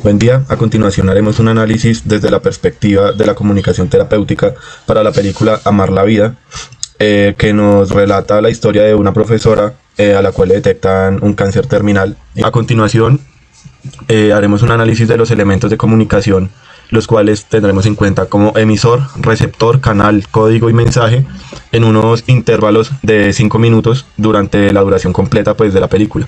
Buen día, a continuación haremos un análisis desde la perspectiva de la comunicación terapéutica para la película Amar la Vida, que nos relata la historia de una profesora a la cual le detectan un cáncer terminal. A continuación haremos un análisis de los elementos de comunicación, los cuales tendremos en cuenta como emisor, receptor, canal, código y mensaje en unos intervalos de 5 minutos durante la duración completa pues, de la película.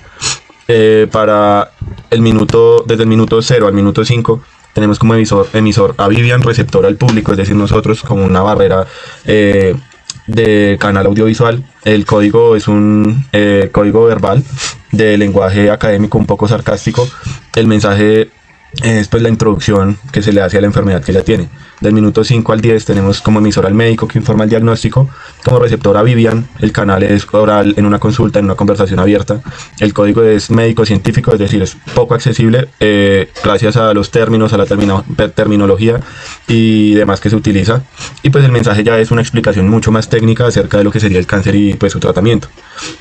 Para el minuto, desde el minuto 0 al minuto 5 tenemos como emisor a Vivian, receptor al público, es decir, nosotros como una barrera de canal audiovisual. El código es un código verbal de lenguaje académico un poco sarcástico. El mensaje es pues la introducción que se le hace a la enfermedad que ella tiene. Del minuto 5 al 10 tenemos como emisor al médico que informa el diagnóstico, como receptor a Vivian. El canal es oral en una consulta, en una conversación abierta. El código es médico científico, es decir, es poco accesible gracias a los términos, a la terminología y demás que se utiliza. Y pues el mensaje ya es una explicación mucho más técnica acerca de lo que sería el cáncer y pues su tratamiento.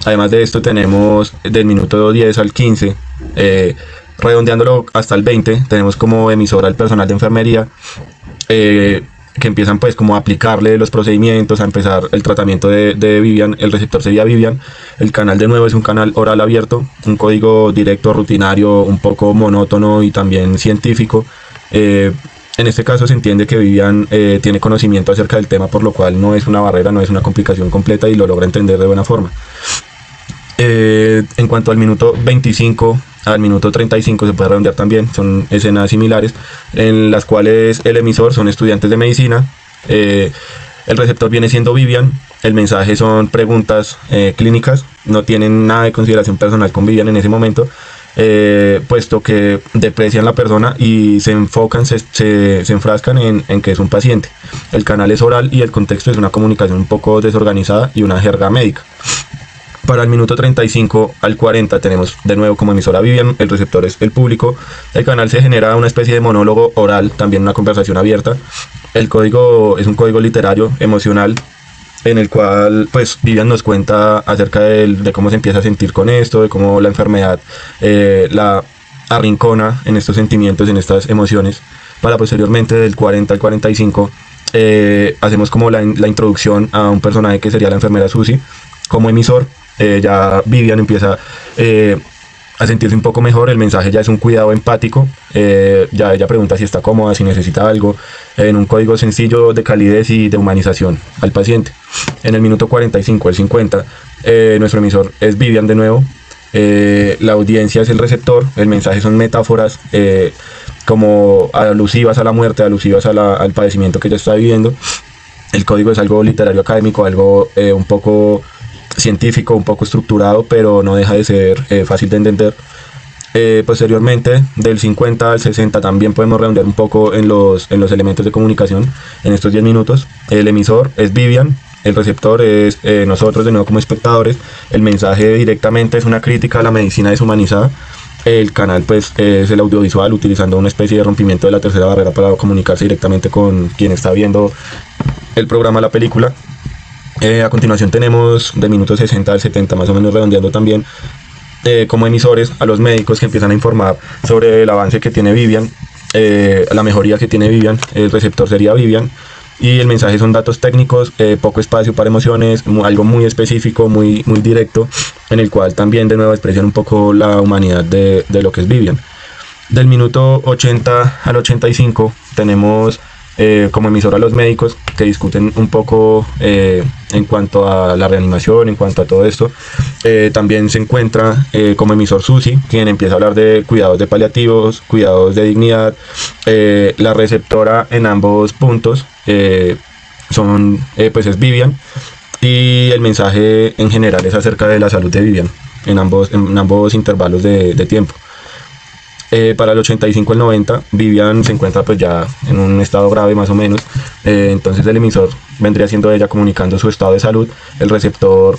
Además de esto tenemos del minuto 10 al 15 redondeándolo hasta el 20, tenemos como emisor al personal de enfermería que empiezan pues como a aplicarle los procedimientos, a empezar el tratamiento de Vivian. El receptor sería Vivian. El canal de nuevo es un canal oral abierto, un código directo, rutinario, un poco monótono y también científico. En este caso se entiende que Vivian tiene conocimiento acerca del tema, por lo cual no es una barrera, no es una complicación completa y lo logra entender de buena forma. En cuanto al minuto 25 al minuto 35 se puede redondear también, son escenas similares en las cuales el emisor son estudiantes de medicina, el receptor viene siendo Vivian, el mensaje son preguntas clínicas, no tienen nada de consideración personal con Vivian en ese momento, puesto que deprecian la persona y se enfocan, se enfrascan en que es un paciente. El canal es oral y el contexto es una comunicación un poco desorganizada y una jerga médica. Para el minuto 35 al 40 tenemos de nuevo como emisora Vivian, el receptor es el público. El canal se genera una especie de monólogo oral, también una conversación abierta. El código es un código literario, emocional, en el cual pues Vivian nos cuenta acerca de cómo se empieza a sentir con esto, de cómo la enfermedad la arrincona en estos sentimientos, en estas emociones. Para posteriormente del 40 al 45 hacemos como la introducción a un personaje que sería la enfermera Susi como emisor. Ya Vivian empieza a sentirse un poco mejor, el mensaje ya es un cuidado empático, ya ella pregunta si está cómoda, si necesita algo, en un código sencillo de calidez y de humanización al paciente. En el minuto 45 al 50 nuestro emisor es Vivian de nuevo, la audiencia es el receptor, el mensaje son metáforas como alusivas a la muerte, alusivas al padecimiento que ella está viviendo. El código es algo literario académico, algo un poco científico, un poco estructurado, pero no deja de ser fácil de entender. Posteriormente, del 50 al 60 también podemos redondear un poco en los elementos de comunicación en estos 10 minutos. El emisor es Vivian, el receptor es nosotros de nuevo como espectadores. El mensaje directamente es una crítica a la medicina deshumanizada. El canal pues es el audiovisual, utilizando una especie de rompimiento de la tercera barrera para comunicarse directamente con quien está viendo el programa, la película. A continuación tenemos de minutos 60 al 70 más o menos redondeando también como emisores a los médicos que empiezan a informar sobre el avance que tiene Vivian, la mejoría que tiene Vivian. El receptor sería Vivian y el mensaje son datos técnicos, poco espacio para emociones, algo muy específico, muy directo, en el cual también de nuevo expresan un poco la humanidad de lo que es Vivian. Del minuto 80 al 85 tenemos como emisor a los médicos que discuten un poco en cuanto a la reanimación, en cuanto a todo esto. También se encuentra como emisor Susi, quien empieza a hablar de cuidados de paliativos, cuidados de dignidad. La receptora en ambos puntos pues es Vivian, y el mensaje en general es acerca de la salud de Vivian en ambos intervalos de tiempo. Para el 85 al 90 Vivian se encuentra pues ya en un estado grave más o menos, entonces el emisor vendría siendo ella comunicando su estado de salud. El receptor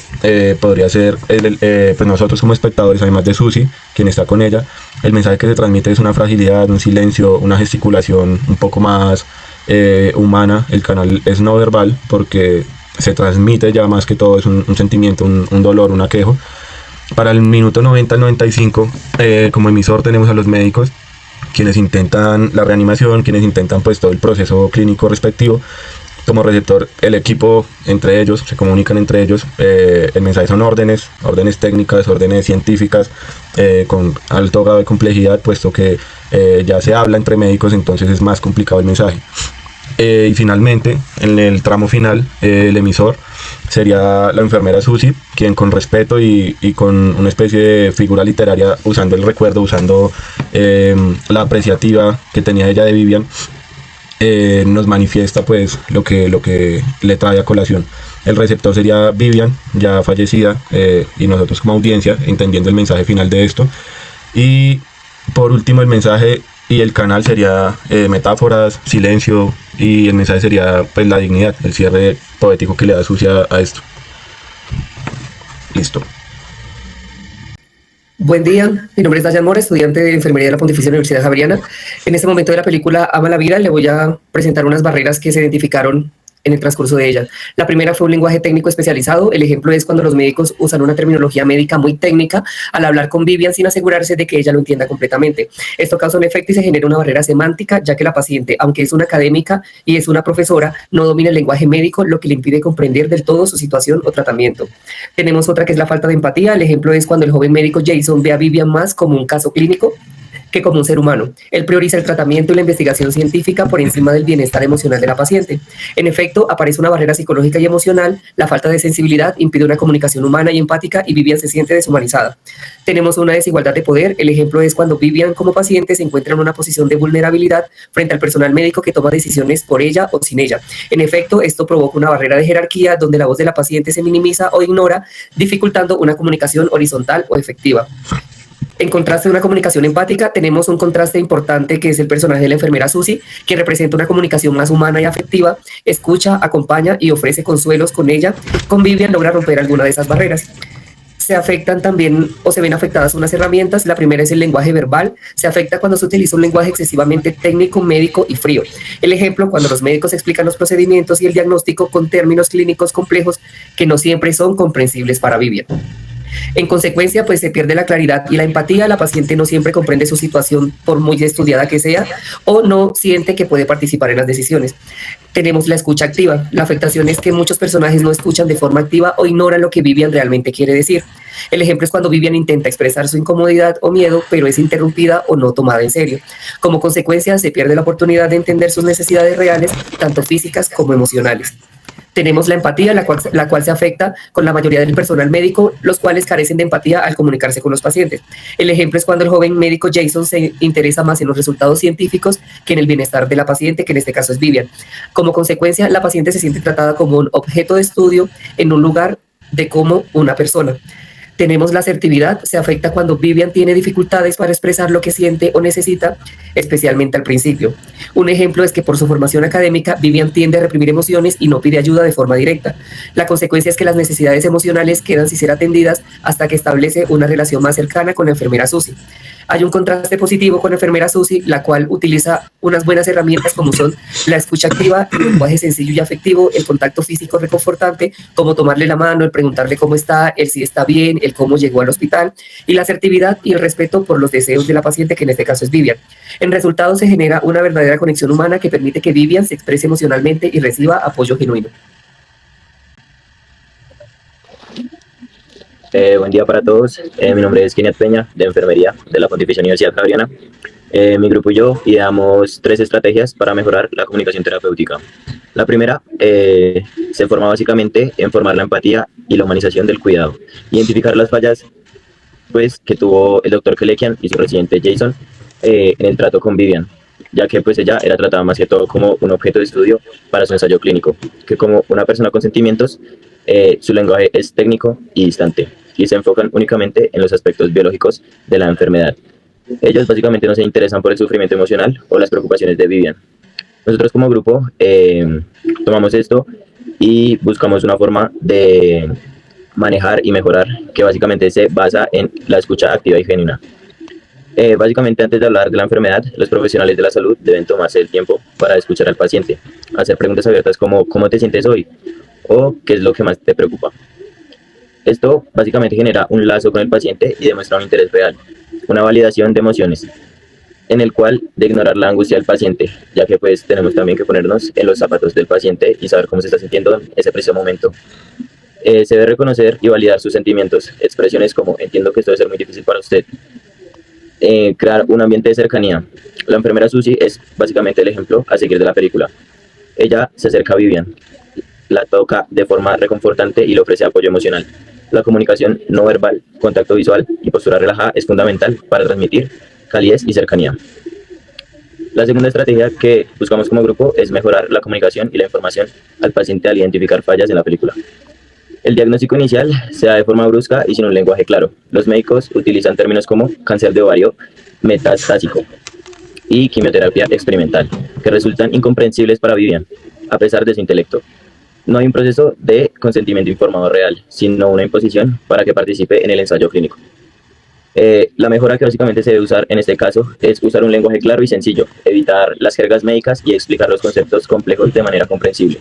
podría ser pues nosotros como espectadores, además de Susi, quien está con ella. El mensaje que se transmite es una fragilidad, un silencio, una gesticulación un poco más humana. El canal es no verbal porque se transmite ya más que todo, es un sentimiento, un dolor, un aquejo. Para el minuto 90 al 95 como emisor tenemos a los médicos quienes intentan la reanimación, quienes intentan pues todo el proceso clínico respectivo. Como receptor, el equipo entre ellos, se comunican entre ellos, el mensaje son órdenes técnicas, órdenes científicas, con alto grado de complejidad, puesto que ya se habla entre médicos, entonces es más complicado el mensaje. Y finalmente, en el tramo final, el emisor sería la enfermera Susi, quien con respeto y con una especie de figura literaria, usando el recuerdo, usando la apreciativa que tenía ella de Vivian, nos manifiesta pues lo que le trae a colación. El receptor sería Vivian, ya fallecida, y nosotros como audiencia entendiendo el mensaje final de esto. Y por último el mensaje y el canal sería metáforas, silencio, y el mensaje sería pues la dignidad, el cierre poético que le da Sucia a esto. Listo. Buen día, mi nombre es Dayan Mora, estudiante de Enfermería de la Pontificia Universidad Javeriana. En este momento de la película Ama la Vida le voy a presentar unas barreras que se identificaron en el transcurso de ella. La primera fue un lenguaje técnico especializado. El ejemplo es cuando los médicos usan una terminología médica muy técnica al hablar con Vivian sin asegurarse de que ella lo entienda completamente. Esto causa un efecto y se genera una barrera semántica, ya que la paciente, aunque es una académica y es una profesora, no domina el lenguaje médico, lo que le impide comprender del todo su situación o tratamiento. Tenemos otra que es la falta de empatía. El ejemplo es cuando el joven médico Jason ve a Vivian más como un caso clínico que como un ser humano. Él prioriza el tratamiento y la investigación científica por encima del bienestar emocional de la paciente. En efecto, aparece una barrera psicológica y emocional. La falta de sensibilidad impide una comunicación humana y empática y Vivian se siente deshumanizada. Tenemos una desigualdad de poder. El ejemplo es cuando Vivian como paciente se encuentra en una posición de vulnerabilidad frente al personal médico que toma decisiones por ella o sin ella. En efecto, esto provoca una barrera de jerarquía donde la voz de la paciente se minimiza o ignora, dificultando una comunicación horizontal o efectiva. En contraste de una comunicación empática, tenemos un contraste importante que es el personaje de la enfermera Susi, que representa una comunicación más humana y afectiva, escucha, acompaña y ofrece consuelos con ella. Con Vivian logra romper alguna de esas barreras. Se afectan también o se ven afectadas unas herramientas. La primera es el lenguaje verbal. Se afecta cuando se utiliza un lenguaje excesivamente técnico, médico y frío. El ejemplo, cuando los médicos explican los procedimientos y el diagnóstico con términos clínicos complejos que no siempre son comprensibles para Vivian. En consecuencia, pues se pierde la claridad y la empatía. La paciente no siempre comprende su situación por muy estudiada que sea o no siente que puede participar en las decisiones. Tenemos la escucha activa. La afectación es que muchos personajes no escuchan de forma activa o ignoran lo que Vivian realmente quiere decir. El ejemplo es cuando Vivian intenta expresar su incomodidad o miedo, pero es interrumpida o no tomada en serio. Como consecuencia, se pierde la oportunidad de entender sus necesidades reales, tanto físicas como emocionales. Tenemos la empatía, la cual se afecta con la mayoría del personal médico, los cuales carecen de empatía al comunicarse con los pacientes. El ejemplo es cuando el joven médico Jason se interesa más en los resultados científicos que en el bienestar de la paciente, que en este caso es Vivian. Como consecuencia, la paciente se siente tratada como un objeto de estudio en un lugar de como una persona. Tenemos la asertividad. Se afecta cuando Vivian tiene dificultades para expresar lo que siente o necesita, especialmente al principio. Un ejemplo es que por su formación académica, Vivian tiende a reprimir emociones y no pide ayuda de forma directa. La consecuencia es que las necesidades emocionales quedan sin ser atendidas hasta que establece una relación más cercana con la enfermera Susi. Hay un contraste positivo con la enfermera Susi, la cual utiliza unas buenas herramientas como son la escucha activa, el lenguaje sencillo y afectivo, el contacto físico reconfortante, como tomarle la mano, el preguntarle cómo está, el si está bien, el cómo llegó al hospital, y la asertividad y el respeto por los deseos de la paciente, que en este caso es Vivian. En resultado se genera una verdadera conexión humana que permite que Vivian se exprese emocionalmente y reciba apoyo genuino. Buen día para todos. Mi nombre es Keniat Peña, de Enfermería de la Pontificia Universidad Javeriana. Mi grupo y yo ideamos 3 estrategias para mejorar la comunicación terapéutica. La primera se forma básicamente en formar la empatía y la humanización del cuidado, identificar las fallas pues, que tuvo el doctor Kelekian y su residente Jason en el trato con Vivian, ya que pues ella era tratada más que todo como un objeto de estudio para su ensayo clínico, que como una persona con sentimientos, su lenguaje es técnico y distante, y se enfocan únicamente en los aspectos biológicos de la enfermedad. Ellos básicamente no se interesan por el sufrimiento emocional o las preocupaciones de Vivian. Nosotros como grupo tomamos esto y buscamos una forma de manejar y mejorar que básicamente se basa en la escucha activa y genuina. Básicamente, antes de hablar de la enfermedad, los profesionales de la salud deben tomarse el tiempo para escuchar al paciente, hacer preguntas abiertas como ¿cómo te sientes hoy? O ¿qué es lo que más te preocupa? Esto básicamente genera un lazo con el paciente y demuestra un interés real, una validación de emociones. en el cual de ignorar la angustia del paciente, ya que pues tenemos también que ponernos en los zapatos del paciente y saber cómo se está sintiendo en ese preciso momento. Se debe reconocer y validar sus sentimientos, expresiones como entiendo que esto debe ser muy difícil para usted. Crear un ambiente de cercanía. La enfermera Susie es básicamente el ejemplo a seguir de la película. Ella se acerca a Vivian, la toca de forma reconfortante y le ofrece apoyo emocional. La comunicación no verbal, contacto visual y postura relajada es fundamental para transmitir calidez y cercanía. La segunda estrategia que buscamos como grupo es mejorar la comunicación y la información al paciente al identificar fallas en la película. El diagnóstico inicial se da de forma brusca y sin un lenguaje claro. Los médicos utilizan términos como cáncer de ovario metastásico y quimioterapia experimental, que resultan incomprensibles para Vivian, a pesar de su intelecto. No hay un proceso de consentimiento informado real, sino una imposición para que participe en el ensayo clínico. La mejora que básicamente se debe usar en este caso es usar un lenguaje claro y sencillo, evitar las jergas médicas y explicar los conceptos complejos de manera comprensible.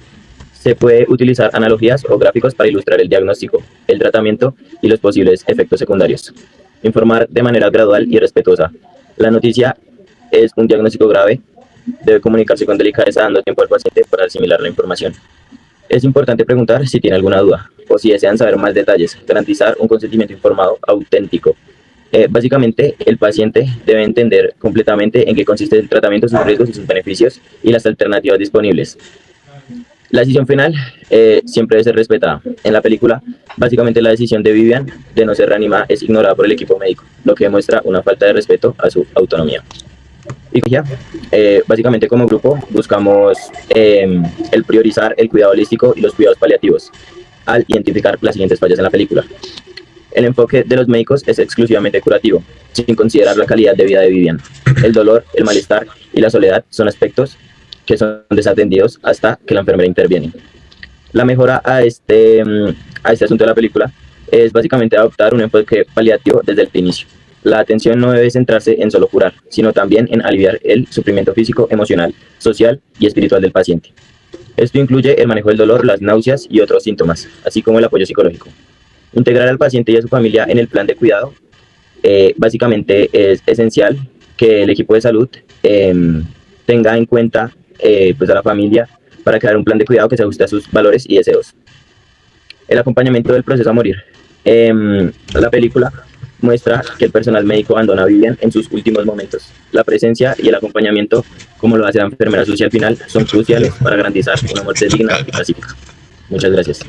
Se puede utilizar analogías o gráficos para ilustrar el diagnóstico, el tratamiento y los posibles efectos secundarios. Informar de manera gradual y respetuosa. La noticia es un diagnóstico grave, debe comunicarse con delicadeza dando tiempo al paciente para asimilar la información. Es importante preguntar si tiene alguna duda o si desean saber más detalles, garantizar un consentimiento informado auténtico. Básicamente, el paciente debe entender completamente en qué consiste el tratamiento, sus riesgos y sus beneficios y las alternativas disponibles. La decisión final siempre debe ser respetada. En la película, básicamente la decisión de Vivian de no ser reanimada es ignorada por el equipo médico, lo que demuestra una falta de respeto a su autonomía. Y ya, básicamente como grupo buscamos el priorizar el cuidado holístico y los cuidados paliativos al identificar las siguientes fallas en la película. El enfoque de los médicos es exclusivamente curativo, sin considerar la calidad de vida de Vivian. El dolor, el malestar y la soledad son aspectos que son desatendidos hasta que la enfermera interviene. La mejora a este asunto de la película es básicamente adoptar un enfoque paliativo desde el inicio. La atención no debe centrarse en solo curar, sino también en aliviar el sufrimiento físico, emocional, social y espiritual del paciente. Esto incluye el manejo del dolor, las náuseas y otros síntomas, así como el apoyo psicológico. Integrar al paciente y a su familia en el plan de cuidado básicamente es esencial que el equipo de salud tenga en cuenta pues a la familia para crear un plan de cuidado que se ajuste a sus valores y deseos. El acompañamiento del proceso a morir. La película muestra que el personal médico abandona a Vivian en sus últimos momentos. La presencia y el acompañamiento, como lo hace la enfermera Susie al final, son cruciales para garantizar una muerte digna y pacífica. Muchas gracias.